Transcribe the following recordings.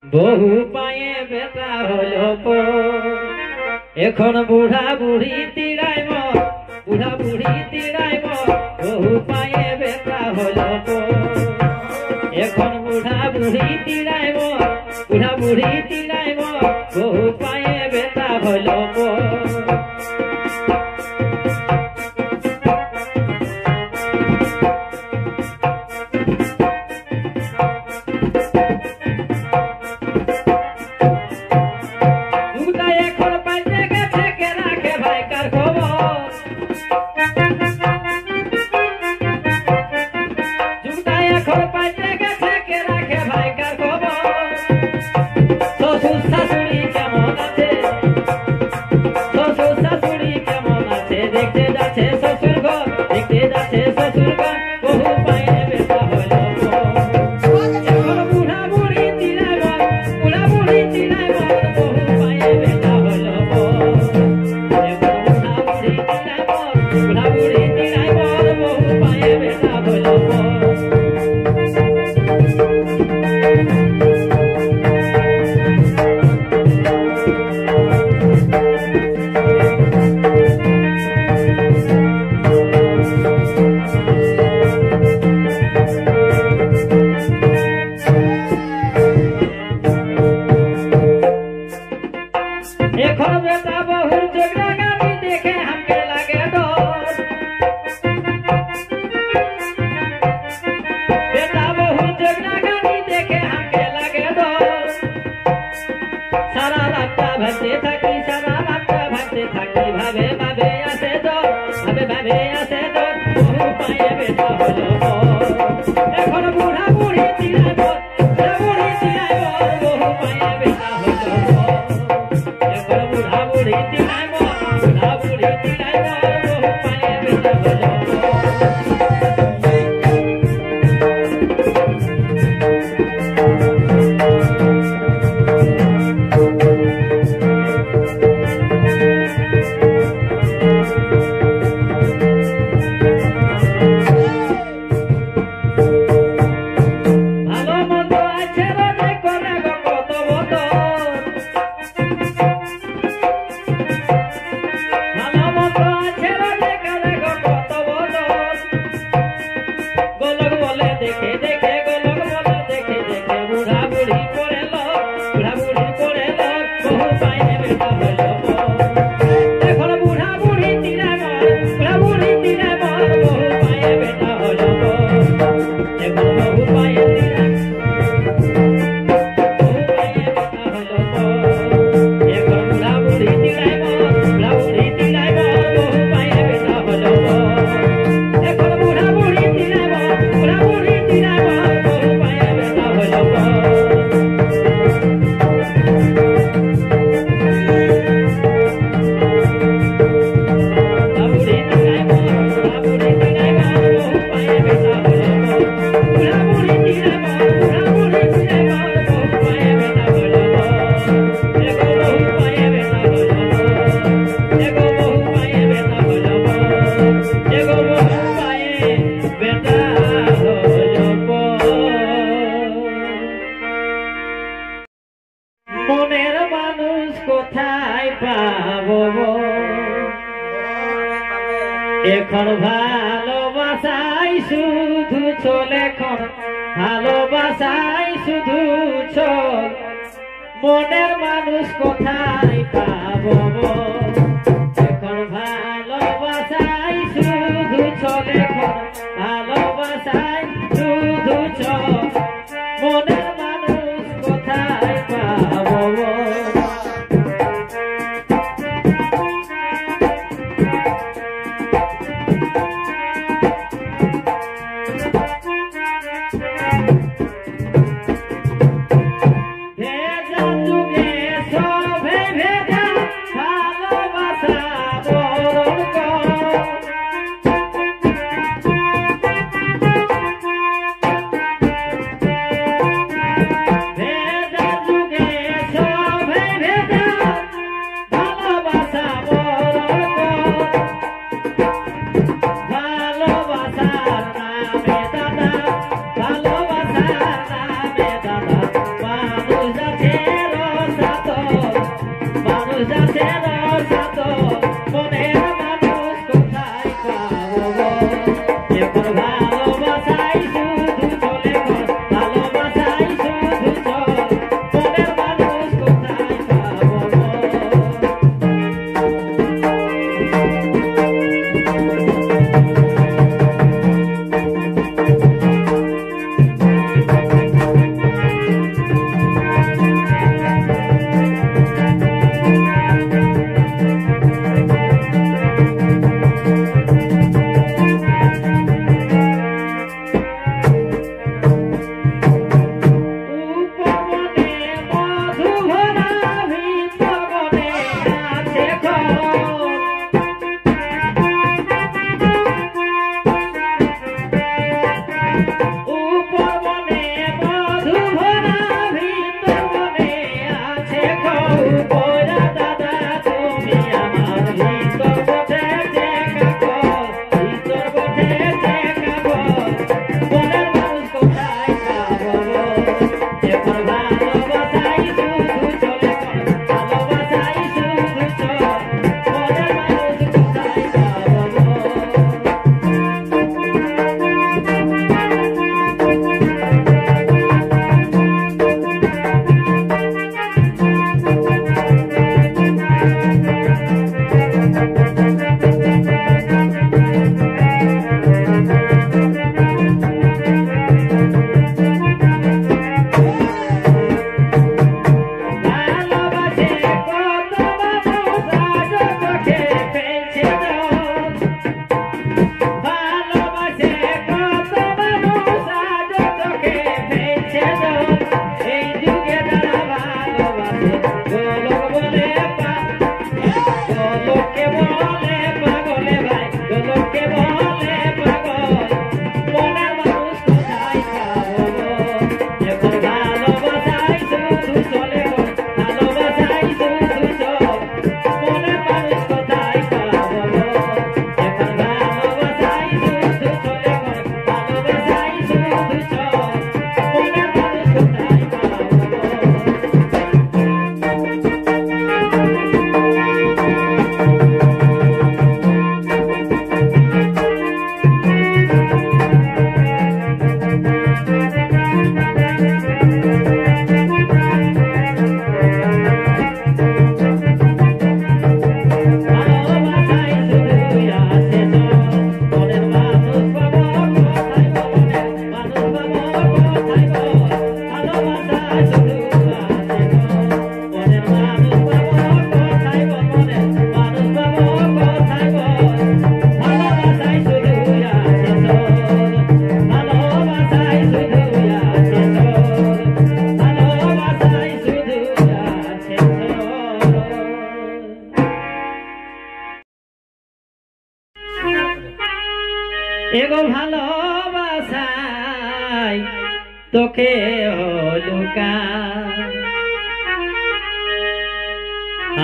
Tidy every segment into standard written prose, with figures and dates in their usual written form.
বহু পায়ে বেটা হলো এখন বুড়া বুড়ি তিড়াই বুড়া বুড়ি তিড়াই বহু পায়ে বেটা হলো এখন বুড়া বুড়ি তিড়াই বুড়া বুড়ি তিড়াই বহু পায়ে বেটা হলো এখন ভালোবাসাই শুধু চল এখন ভালোবাসাই শুধু চল মনের মানুষ কোথায় পাবো এখন ভালোবাসাই শুধু চল এখন ভালোবাসাই শুধু চল মনের মানুষ কোথায় পাবো ভেজা যুগে সবে ভেজা ভালো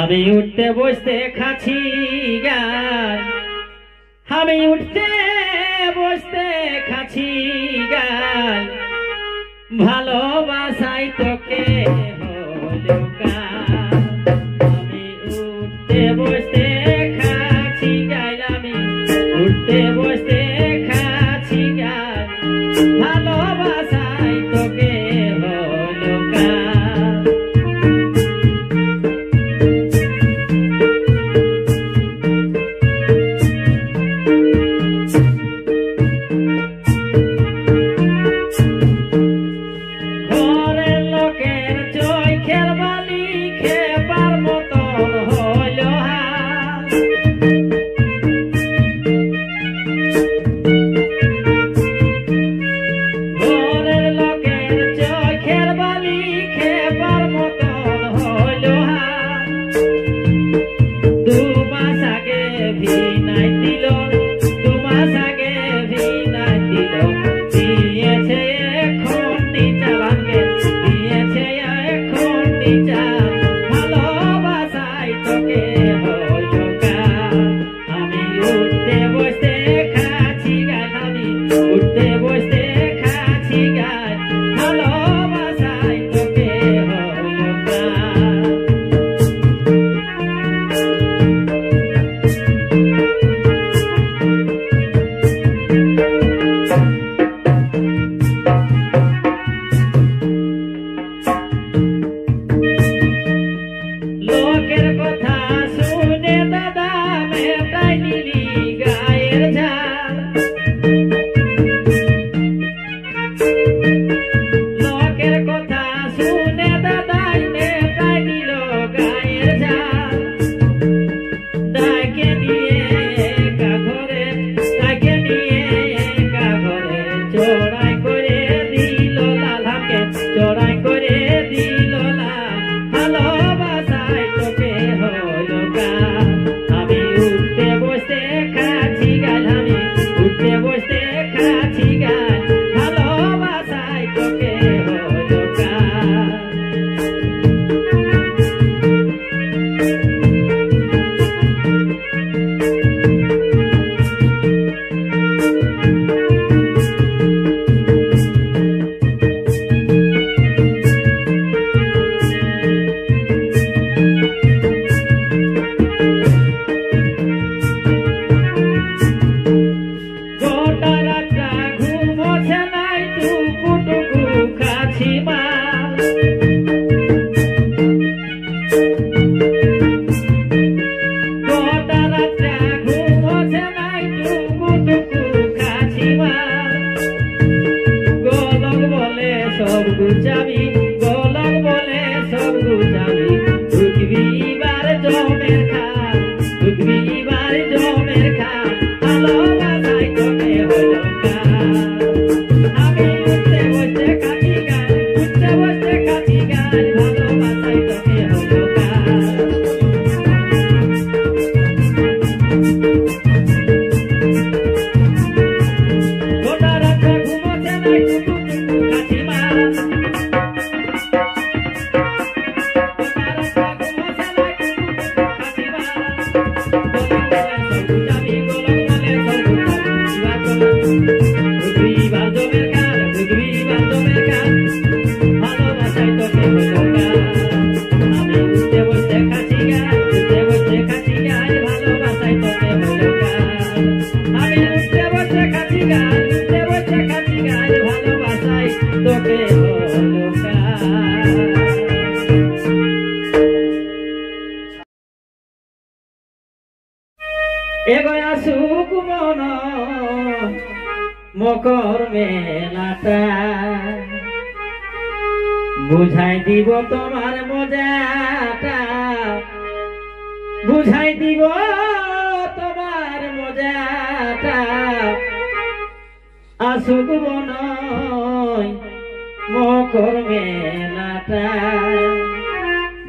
আমি উঠতে বসতে খাচ্ছি গান, আমি উঠতে বসতে খাচ্ছি গান, ভালোবাসাই তোকে হলো গান। আমি উঠতে বসতে খাচ্ছি গান, আমি উঠতে বসতে খাচ্ছি গান, ভালোবাসাই তোকে হলো গান। ঘরের লোকের চোখের বালি খেপার মতন হইল হাল, ঘরের লোকের চোখের বালি খেপার মতন হইল হাল। 2 মাস আগে ভিনাই দিল, 2 মাস আগে ভিনাই দিল, দিয়েছে এখন চালানকে, দিয়েছে এখন চাল, ভালোবাসাই তোকে হলো গান। আমি উঠতে বসতে খাচ্ছি গান, আমি উঠতে বসতে খাচ্ছি গান, ভালোবাসাই তোকে হলো গান। লোকের কথা শুনে দাদা মেটাই নিলি গায়ের ঝাল, লোকের কথা শুনে দাদাই মেটাই নিল গায়ের ঝাল। ডাকে নিয়ে একা ঘরে, ডাকে নিয়ে একা ঘরে, চড়াই করে দিল লালাকে, চড়াই করে দিল লাল, ভালোবাসাই তোকে হলো গান। আমি উঠতে বসতে খাচ্ছি গান, আমি উঠতে বসতে খাচ্ছি গান, ভালোবাসাই তোকে হলো গান। গোটা রাতটা ঘুম ওঠে নাই, টুকু টুকু খাচ্ছি মাল, গোটা রাতটা ঘুম ওঠে নাই, টুকু টুকু খাচ্ছি মাল। গোলক বলে সব গুছাবি, গোলক বলে সব গুছাবি, ঢুকবি বার জমের খাল, ঢুকবি বার জমের খাল, ভালোবাসাই তোকে হলো গান। আমি উঠতে বসতে খাচ্ছি গান, উঠতে বসতে খাচ্ছি গান, ভালোবাসাই তোকে হলো গান। গোটা রাতটা ঘুমোতে নাই, টুকু টুকু খাচ্ছি মাল, গোটা রাতটা ঘুমোতে নাই, টুকু টুকু খাচ্ছি মাল। গোলক বলে সব গুছাবি, গোলক বলে সব গুছাবি, ঢুকবি বার জমের খাল, ঢুকবি বার জমের খাল, ভালোবাসাই তোকে হলো গান। আমি উঠতে বসতে খাচ্ছি গান, উঠতে বসতে খাচ্ছি গান, ভালোবাসাই তোকে হলো গান। আমি উঠতে বসতে খাচ্ছি গান, উঠতে বসতে খাচ্ছি গান, ভালোবাসাই তোকে হলো গান। এগো আসুক মন মকর মেলাটা, বুঝাই দিব তোমার মজাটা, বুঝাই দিব তোমার মজাটা। আসুক মন মকর মেলাটা,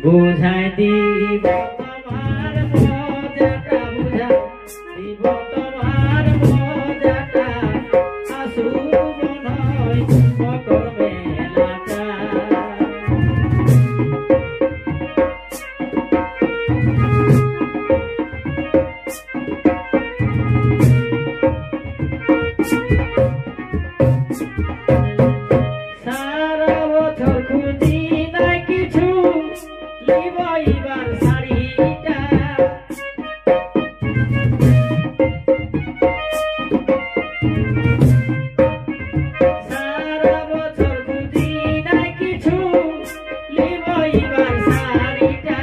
বুঝাই দিব তোমার মজাটা, বুঝাই দিব তোমার মজাটা। আসুক মন মকর মেলাটা। লিবইবার শাড়িটা সারা বছর বুঝি নাই কিছু লিবইবার শাড়িটা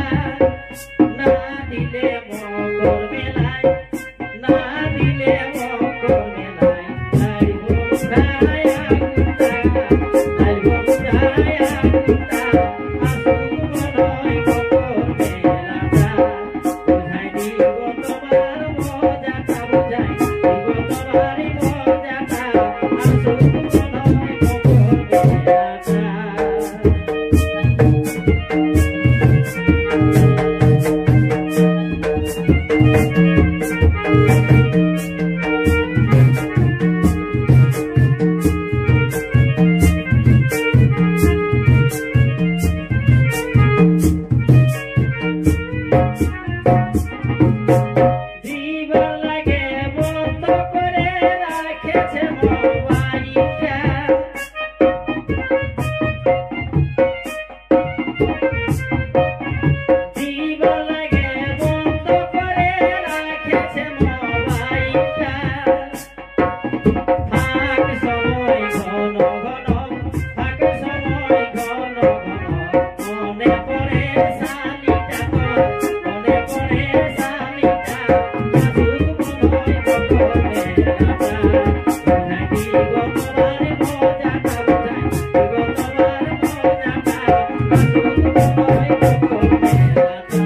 না দিলে মকর মেলায় না দিলে মকর মেলায় আইব বুঝায়া গুতা আইব বুঝায়া গুতা আসুক মনয় মকর মেলাটা বুঝাই দিব তোমার মজাটা বুঝাই দিব তোমার মজাটা আসুক মনয় মকর মেলাটা দিবার লাগে বন্ধ করে রাখেছে মোবাইলটা দিবার লাগে বন্ধ করে রাখেছে মোবাইলটা থাক সময় ঘন ঘন থাক সময় ঘন ঘন মনে পড়ে শালিটা তোর মনে পড়ে শালিটা আসুক মনয় মকর মেলাটা বুঝাই দিব তোমার মজাটা বুঝাই দিব তোমার মজাটা আসুক মনয় মকর মেলাটা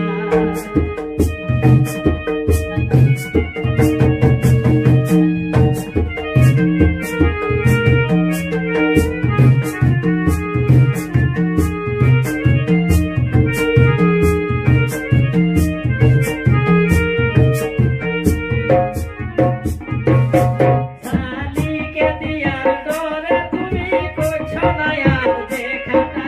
শালিকে দিয়ার ডরে তুমি করছো না আর দেখাটা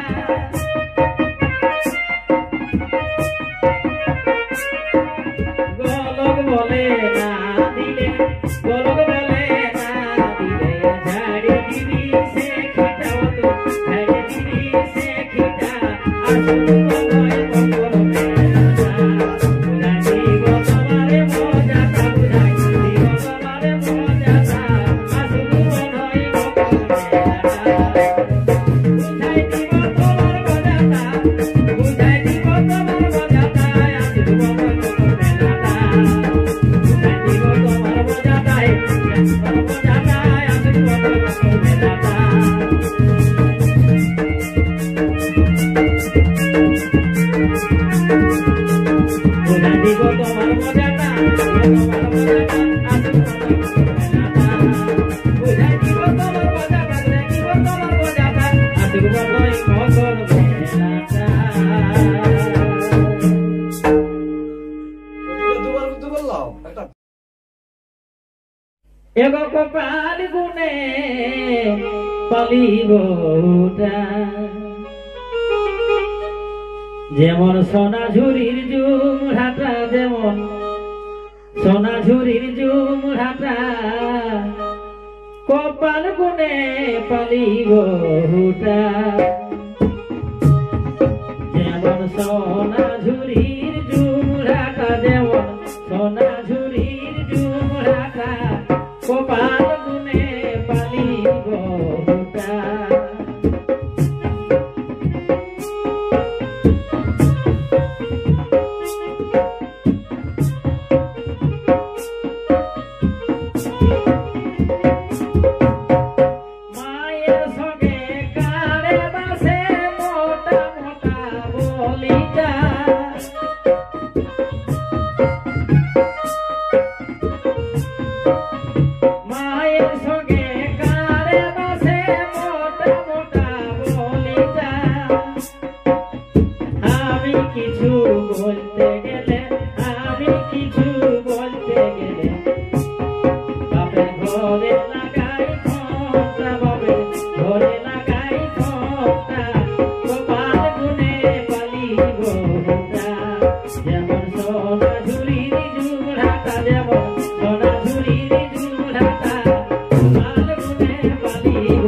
গোলক বলে না দিলে গোলক বলে না দিলে ঝাড়ি দিবি সে খিটা তুই ঝাড়ি দিবি সে খিটা আসুক মনয় মকর মেলাটা বুঝাই দিব তোমার মজাটা বুঝাই দিব তোমার মজাটা আসুক মনয় মকর মেলাটা বুঝাই দিব তোমার মজাটা বুঝাই দিব তোমার মজাটা আসুক মনয় মকর মেলাটা বুঝাই দিব তোমার মজাটা তোমার মজাটা আসুক মনয় মকর মেলাটা বুঝাই দিব তোমার মজাটা তোমার মজাটা আসুক মনয় মকর মেলাটা বুঝাই দিব তোমার মজাটা বুঝাই দিব তোমার মজাটা আসুক মনয় মকর মেলাটা দুবার করতে বললাম একটা এগো কপাল গুনে পালিব যেমন সোনা ঝুরির জুমড়াটা যেমন সোনা ঝুরির জুমড়াটা কপাল গুনে পালিব যেমন সোনা ঝুরির জুমড়াটা যেমন সোনা ঝুরির জুমড়াটা কপাল গুনে পালিব মায়ের সঙ্গে কারে বাসে মোটা মোটা বলিটা মায়ের সঙ্গে কারে বাসে মোটা মোটা বলিটা আমি কিছু বলতে গেলে আমি কিছু বলতে গেলে বাপের ঘরে লাগাই ফোনটা বাপের ঘরে লাগাই ফোনটা কপাল গুনে পালিব যেমন সোনা ঝুরির জুমড়াটা যেমন সোনা ঝুরির জুমড়াটা কপাল গুনে পালিব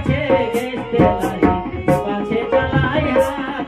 পাছে বেচতে লাগি পাছে চালাই হাই